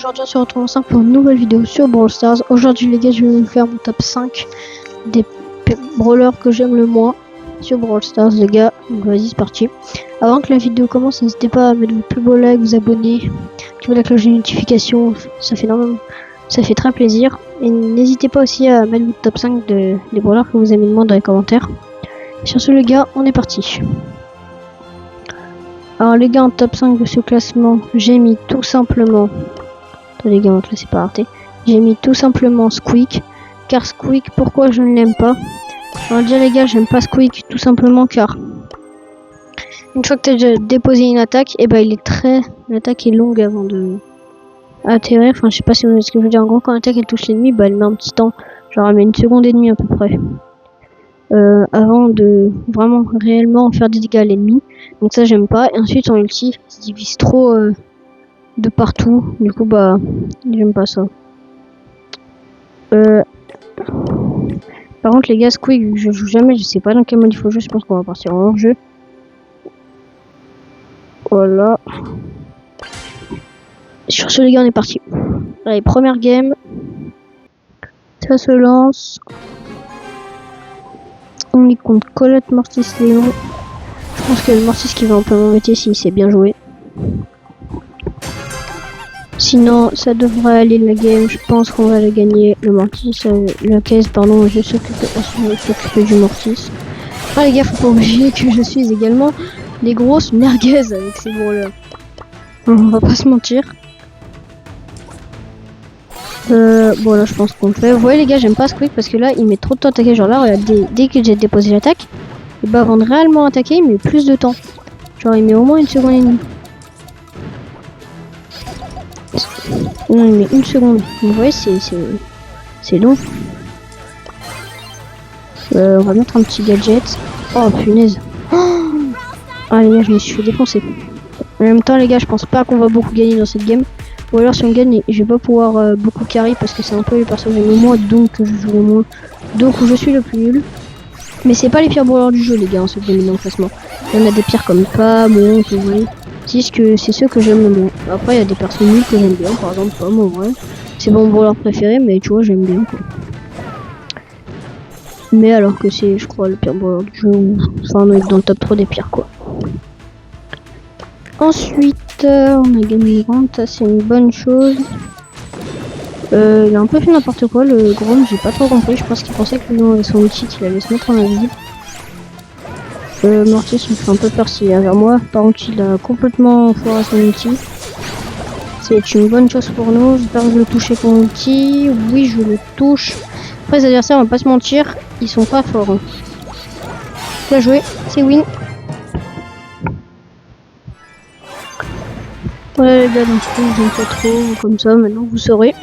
Aujourd'hui on se retrouve ensemble pour une nouvelle vidéo sur Brawl Stars. Aujourd'hui les gars, je vais vous faire mon top 5 des brawlers que j'aime le moins sur Brawl Stars les gars. Donc vas-y, c'est parti. Avant que la vidéo commence, n'hésitez pas à mettre vos plus beaux likes, vous abonner, activer la cloche de notification, ça fait énormément, ça fait très plaisir. Et n'hésitez pas aussi à mettre votre top 5 des brawlers que vous aimez le moins dans les commentaires. Et sur ce les gars, on est parti. Alors les gars, en top 5 de ce classement, j'ai mis tout simplement... Attends les gars, on va classer par raté. J'ai mis tout simplement Squeak. Car Squeak, pourquoi je ne l'aime pas? Alors déjà les gars, j'aime pas Squeak tout simplement car... Une fois que tu as déjà déposé une attaque, et ben l'attaque est longue avant de atterrir. Enfin je sais pas si vous voyez ce que je veux dire. En gros, quand l'attaque elle touche l'ennemi, bah elle met un petit temps. Genre elle met 1 seconde et demie à peu près. Avant de vraiment réellement faire des dégâts à l'ennemi. Donc ça j'aime pas. Et ensuite son ulti se divise trop de partout. Du coup bah j'aime pas ça. Par contre les gars, Squeak je joue jamais, je sais pas dans quel mode il faut jouer. Je pense qu'on va partir en hors-jeu. Voilà. Sur ce les gars, on est parti. Allez, première game. Ça se lance. On est contre Colette, Mortis, Léon. Je pense que le Mortis qui va un peu m'embêter s'il s'est bien joué. Sinon, ça devrait aller la game. Je pense qu'on va la gagner. Le Mortis, la caisse, pardon, je s'occupe du Mortis. Ah les gars, faut pas oublier que je suis également des grosses merguez avec ces brawlers. On va pas se mentir. Bon là je pense qu'on le fait. Vous voyez les gars, j'aime pas Squeak parce que là il met trop de temps à attaquer. Genre là regarde, dès que j'ai déposé l'attaque, et bah avant de réellement attaquer il met plus de temps. Genre il met au moins 1 seconde et demie. Non, il met 1 seconde. Vous voyez, c'est long. On va mettre un petit gadget. Oh punaise. Ah les gars, je me suis fait défoncer. En même temps les gars, je pense pas qu'on va beaucoup gagner dans cette game. Ou alors si on gagne, je vais pas pouvoir beaucoup carry parce que c'est un peu les personnes que j'aime le moins, donc je joue le moins. Donc je suis le plus nul. Mais c'est pas les pires brawlers du jeu les gars, en ce game dans le classement. Il y en a des pires comme Pam, vous voyez. C'est ceux que j'aime le moins. Après il y a des personnes nulles que j'aime bien, par exemple Pam en vrai. C'est mon brawler préféré, mais tu vois j'aime bien quoi. Mais alors que c'est je crois le pire brawler du jeu, enfin on est dans le top 3 des pires quoi. Ensuite, on a gagné Grand, ça c'est une bonne chose. Il a un peu fait n'importe quoi le Grom, j'ai pas trop compris. Je pense qu'il pensait que nous avec son outil qu'il allait se mettre en invisible. Mortis me fait un peu peur s'il est vers moi. Par contre, il a complètement foiré son outil. C'est une bonne chose pour nous. J'espère que je le touche avec mon outil. Oui, je le touche. Après, les adversaires, on va pas se mentir, ils sont pas forts. Hein. Bien joué, c'est win. Voilà les gars, donc j'aime pas trop comme ça, maintenant vous saurez.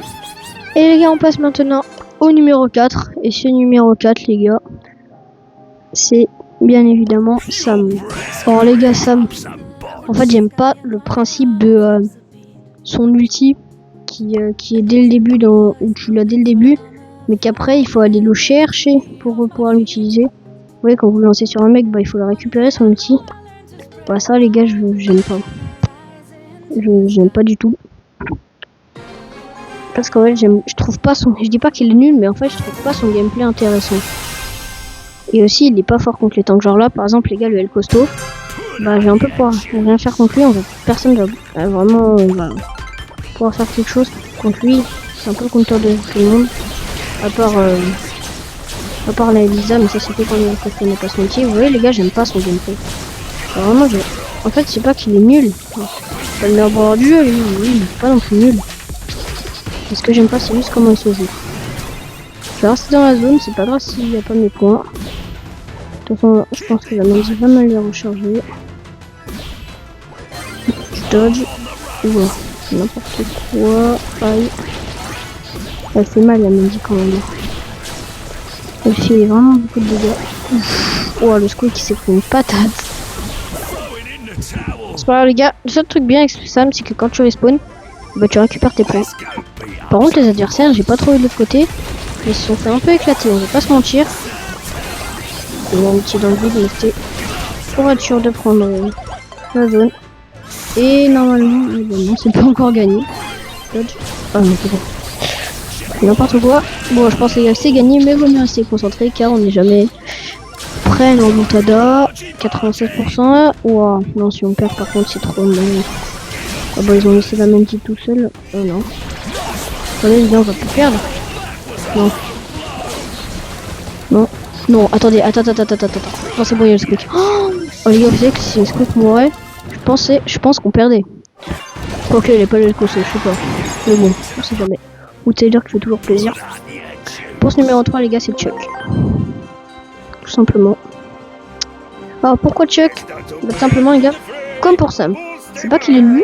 Et les gars, on passe maintenant au numéro 4. Et ce numéro 4 les gars, c'est bien évidemment Sam. Alors les gars, Sam, en fait j'aime pas le principe de son ulti qui est dès le début, où tu l'as dès le début, mais qu'après il faut aller le chercher pour pouvoir l'utiliser. Vous voyez, quand vous lancez sur un mec, bah il faut le récupérer son ulti. Bah ça les gars, j'aime pas. J'aime pas du tout. Parce qu'en fait, je trouve pas son... Je dis pas qu'il est nul, mais en fait, je trouve pas son gameplay intéressant. Et aussi, il est pas fort contre les tanks. Genre là, par exemple, les gars, le L costaud, bah j'ai un peu pouvoir rien faire contre lui. En fait, personne va vraiment pouvoir faire quelque chose contre lui. C'est un peu le compteur de tout le monde. À part la Elisa, mais ça c'est que quand il n'a pas son métier. Vous voyez, les gars, j'aime pas son gameplay. Alors, vraiment, en fait, c'est pas qu'il est nul. C'est pas le meilleur brawler du jeu, lui, il est pas non plus nul. Et ce que j'aime pas, c'est juste comment il se joue. Je vais rester dans la zone, c'est pas grave s'il n'y a pas mes points. De toute façon, je pense que la Mandy va mal les recharger. Je dodge. Ouah, c'est n'importe quoi. Aïe. Elle fait mal la Mandy quand même. Elle fait vraiment beaucoup de dégâts. Ouah, le Squeak qui s'est pris une patate. C'est pas grave les gars, le seul truc bien avec Sam, c'est que quand tu respawn, bah tu récupères tes points. Par contre les adversaires, j'ai pas trouvé de l'autre côté, mais ils se sont fait un peu éclater, on va pas se mentir. Il y a un petit dans le vide, mais c'était pour être sûr de prendre la zone. Et normalement, bon, c'est pas encore gagné. Dodge. Ah non, c'est bon. N'importe quoi. Bon, je pense que c'est gagné, mais vaut mieux rester concentré car on n'est jamais prêt. En remontada, 96%. Ouah, non, si on perd, par contre, c'est trop mal. Ah bah, ils ont laissé la même type tout seul. Oh non. Attendez, les gars, on va plus perdre. Non. Non. Non, attendez, attends. Non, c'est bon, il y a le squeak. Oh, les gars, vous savez que si le squeak mourait, je pense qu'on perdait. Ok, il est pas le costaud, je sais pas. Mais bon, on sait jamais. Ou Taylor qui fait toujours plaisir. Pour ce numéro 3, les gars, c'est Chuck. Tout simplement. Alors, pourquoi Chuck? Bah, tout simplement, les gars, comme pour Sam. C'est pas qu'il est nul.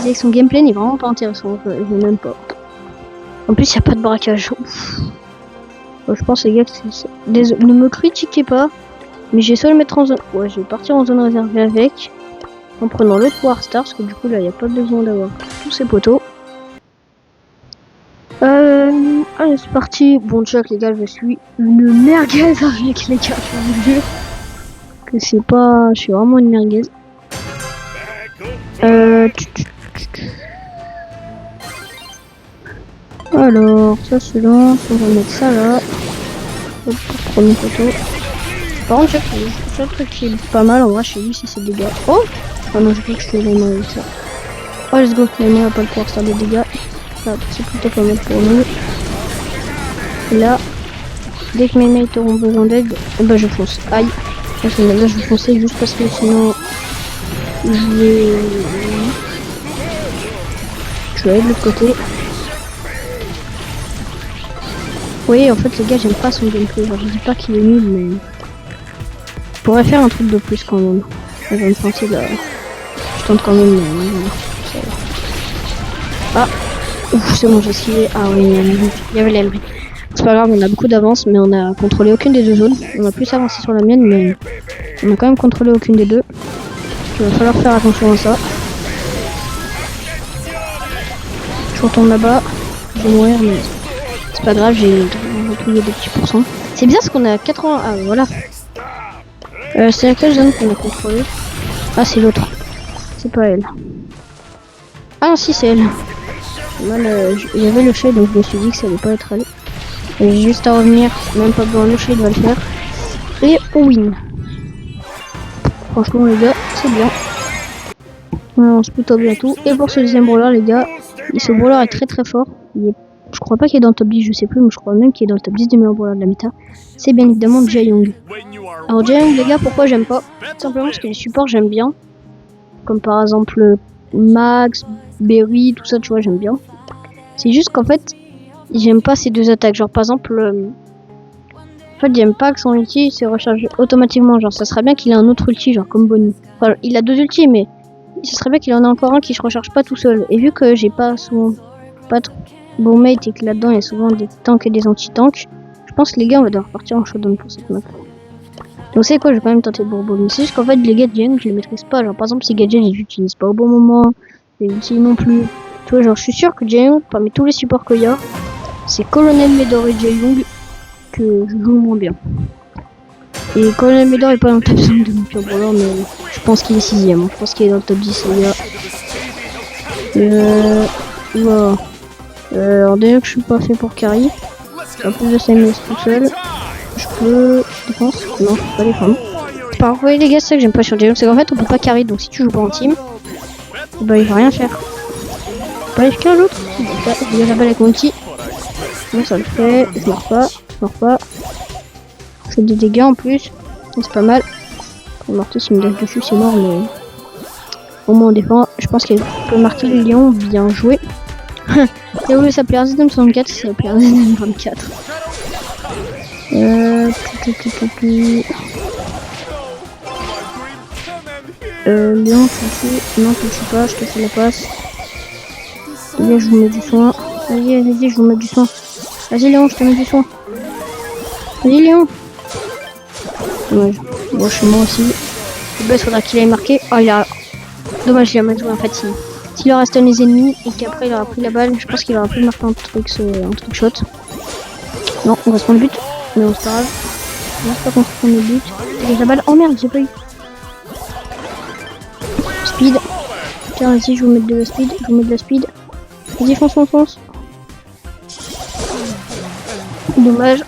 C'est que son gameplay n'est vraiment pas intéressant. Je veux même pas. En plus, il n'y a pas de braquage. Bon, je pense, les gars, ne me critiquez pas. Mais j'ai essayé de le mettre en zone. Ouais, je vais partir en zone réservée avec. En prenant l'autre War Star. Parce que du coup, là, il n'y a pas besoin d'avoir tous ces poteaux. Allez, c'est parti. Bon, Chuck, les gars, je suis une merguez avec les gars. Je vous jure que c'est pas. Je suis vraiment une merguez. Alors, ça c'est là. On va mettre ça là. Hop, premier photo. Par contre, Chuck, le seul truc qui est pas mal en vrai chez lui, c'est ses dégâts. Oh! Ah non, je crois que je fais vraiment avec ça. Oh, let's go. Mais on va pas le pouvoir faire des dégâts. C'est plutôt pas mal pour nous. Et là, dès que mes mates auront besoin d'aide, bah je fonce. Aïe. Là je vais foncer juste parce que sinon je vais aller de l'autre côté. Vous voyez, en fait les gars, j'aime pas son gameplay. Genre, je dis pas qu'il est nul, mais je pourrais faire un truc de plus quand même. Je vais me tenter là. Je tente quand même. Ah. Ouf, c'est bon, j'ai esquivé. Ah oui, il y avait l'Emery. C'est pas grave, on a beaucoup d'avance, mais on a contrôlé aucune des deux zones. On a plus avancé sur la mienne, mais on a quand même contrôlé aucune des deux. Il va falloir faire attention à ça. Je retourne là-bas. Je vais mourir, mais c'est pas grave, j'ai retrouvé des petits pourcents. C'est bien ce qu'on a 80. Ah voilà. C'est laquelle zone qu'on a contrôlé? Ah, c'est l'autre. C'est pas elle. Ah non, si, c'est elle. Il y avait le shade, donc je me suis dit que ça allait pas être elle. Et juste à revenir, même pas besoin, le shade va le faire. Et on win. Franchement les gars, c'est bien. On avance plutôt bien tout. Et pour ce deuxième brawler les gars, ce brawler est très très fort. Je crois pas qu'il est dans le top 10, je sais plus, mais je crois même qu'il est dans le top 10 des meilleurs brawlers de la méta. C'est bien évidemment Jae-Young. Alors Jae-Young les gars, pourquoi j'aime pas? Tout simplement parce que les supports j'aime bien. Comme par exemple Max, Berry, tout ça, tu vois, j'aime bien. C'est juste qu'en fait, j'aime pas ces deux attaques. Genre par exemple, en fait, j'aime pas que son ulti se recharge automatiquement. Genre, ça serait bien qu'il ait un autre ulti, genre comme Bonnie. Enfin, il a deux ultis, mais ce serait bien qu'il en ait encore un qui se recharge pas tout seul. Et vu que j'ai pas souvent pas trop bon mate et que là-dedans il y a souvent des tanks et des anti-tanks, je pense que les gars, on va devoir partir en showdown pour cette map. Donc c'est quoi, je vais quand même tenter de Bourbon. Mais c'est juste qu'en fait, les gadgets, je les maîtrise pas. Genre par exemple, ces gadgets, je les utilise pas au bon moment. Les ultis non plus. Tu vois, genre je suis sûr que Jae-Young, parmi tous les supports qu'il y a, c'est Colonel Medor et Jae-Young que je joue moins bien. Et Colonel Medor est pas dans le top 5 de mon pire brawler, mais je pense qu'il est 6ème. Je pense qu'il est dans le top 10 les gars. Voilà. Alors déjà que je suis pas fait pour carry. En plus de 5 minutes tout seul. Je peux défense? Non, je peux pas défendre. Par contre les gars, c'est ça que j'aime pas sur Jae-Young, c'est qu'en fait on peut pas carry, donc si tu joues pas en team, bah il va rien faire. Pas aller jusqu'à l'autre. Il y a la balle avec mon petit. Non, ça le fait. Je meurs pas. Je fais des dégâts en plus. C'est pas mal. Le marteau, s'il me lève dessus, c'est mort, mais au moins on défend. Je pense qu'il peut marquer le lion. Bien joué. Et au lieu de s'appeler RZM 64, ça s'appelle RZM 24. Léon, tu non, tu le pas, je te fais la passe. Allez, je vous mets du soin. Allez, je vous mets du soin. Vas-y, Léon, je te mets du soin. Vas-y, Léon. Dommage. Bon, chez moi aussi. Le best, faudra qu'il aille marqué. Oh, il a. Dommage, il a mal joué en fait. S'il aurait resté les ennemis et qu'après il aura pris la balle, je pense qu'il aurait pu marquer un truc shot. Non, on va se prendre le but. Mais bon, c'est pas grave. On va pas contre le but. Et la balle. Oh merde, j'ai pas eu. Speed. Tiens, ici, je vous mets de la speed. Vas-y, fonce, fonce, fonce. Dommage.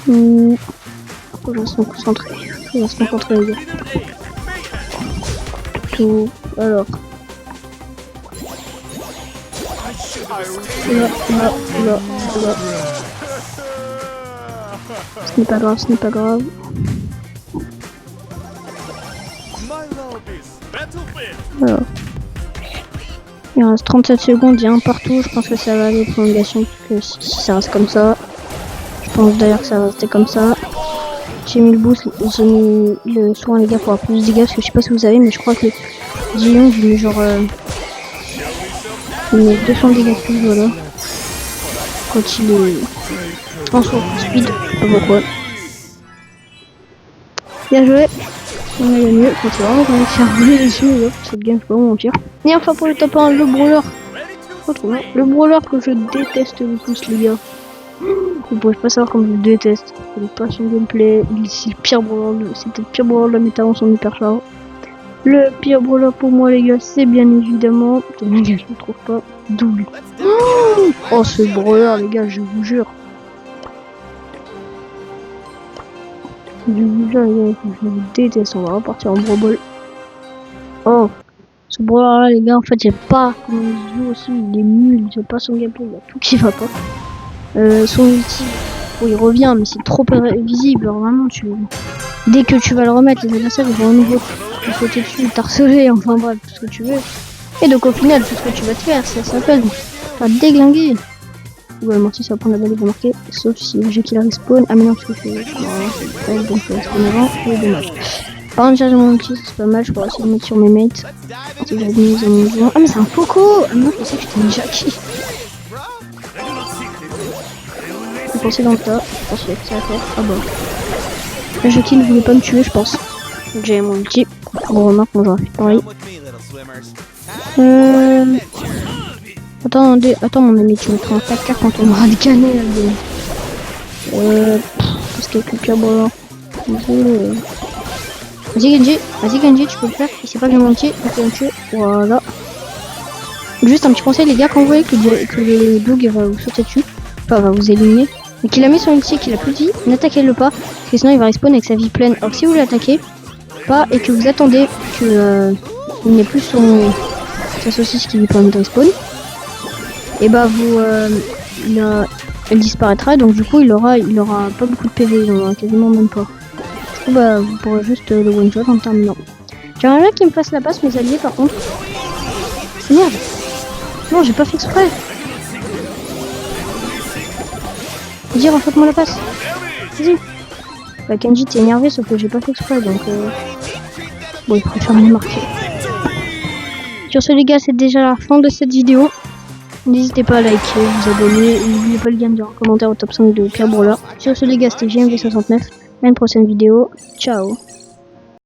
Faut que je reste concentré. Faut que je reste concentré, les gars. Tout. Alors. Là. Ce n'est pas grave, ce n'est pas grave. Alors. Il reste 37 secondes, il y a un partout. Je pense que ça va aller prolongation. Parce que si ça reste comme ça, je pense d'ailleurs que ça va rester comme ça. J'ai mis le boost, j'ai mis le soin les gars pour avoir plus de dégâts. Parce que je sais pas si vous savez, mais je crois que Dion, j'ai mis genre. Il met 200 dégâts de plus, voilà. Quand il est en saut speed, je sais pas pourquoi. Bien joué. On a le mieux, quand c'est vraiment qu'on va faire rouler dessus, là, cette game, je peux pas mentir. Et enfin pour le top 1, le brawler. Le brawler que je déteste le plus, les gars. Vous pouvez pas savoir comme je le déteste. Je connais pas son gameplay, c'est le pire brawler, c'était le pire brawler de la méta en son hyper charge. Le pire brawler pour moi, les gars, c'est bien évidemment. Les gars, je le trouve pas. Double. Oh, ce brawler, les gars, je vous jure. Je vous jure, les gars, je le déteste. On va repartir en brawl. Oh, ce brawler là, les gars, en fait, j'ai pas comment il joue aussi. Il est nul. J'ai pas son gameplay. Il y a tout qui va pas. Son ulti, oh, il revient, mais c'est trop visible. Alors, vraiment, dès que tu vas le remettre, les adversaires ils vont à nouveau te sauter dessus, t'harceler, enfin bref, tout ce que tu veux. Et donc au final, tout ce que tu vas te faire, ça s'appelle pas déglinguer. Ouais, Morty, ça va prendre la balle, il va marquer. Sauf si j'ai qu'il respawn. Ah, mais non, parce que je fais. Voilà, donc je respawn avant, c'est dommage. Par contre, j'ai mon outil, c'est pas mal, je pourrais essayer de mettre sur mes mates. Si j'avais mis dans mon joueur. Ah, mais c'est un Poco! Ah, non, je pensais que j'étais une Jackie. Je pensais dans le tas, je pensais que ça va faire. Ah, bon. La Jackie ne voulait pas me tuer, je pense. J'ai mon ulti. Bon, remarque, moi j'aurais fait pareil. Attends mon ami, tu mettras un 4K quand on aura décané là. Parce qu'il y a quelqu'un bon là. Vas-y Genji, tu peux le faire. Il sait pas bien monter, on peut le tuer. Voilà. Juste un petit conseil les gars, quand vous voyez que le dog va vous sauter dessus, enfin va vous éliminer, et qu'il a mis son ulti et qu'il a plus de vie, n'attaquez-le pas, parce que sinon il va respawn avec sa vie pleine. Alors si vous l'attaquez pas et que vous attendez que il n'ait plus sa saucisse qui lui permet de respawn, et bah vous elle disparaîtra, donc du coup il aura pas beaucoup de PV, il en aura quasiment même pas. Du coup bah vous pourrez juste le one shot en terminant. J'aimerais bien qu'il me fasse la passe mes alliés par contre. Merde. Non, j'ai pas fait exprès. Vas-y, refais-moi la passe. Vas-y. Bah Kenji t'es énervé sauf que j'ai pas fait exprès donc bon il préfère me marquer. Sur ce les gars, c'est déjà la fin de cette vidéo. N'hésitez pas à liker, vous abonner, et n'oubliez pas le lien en commentaire au top 5 de Pierre Brawler. Sur ce les gars, c'était GMV69. À une prochaine vidéo. Ciao.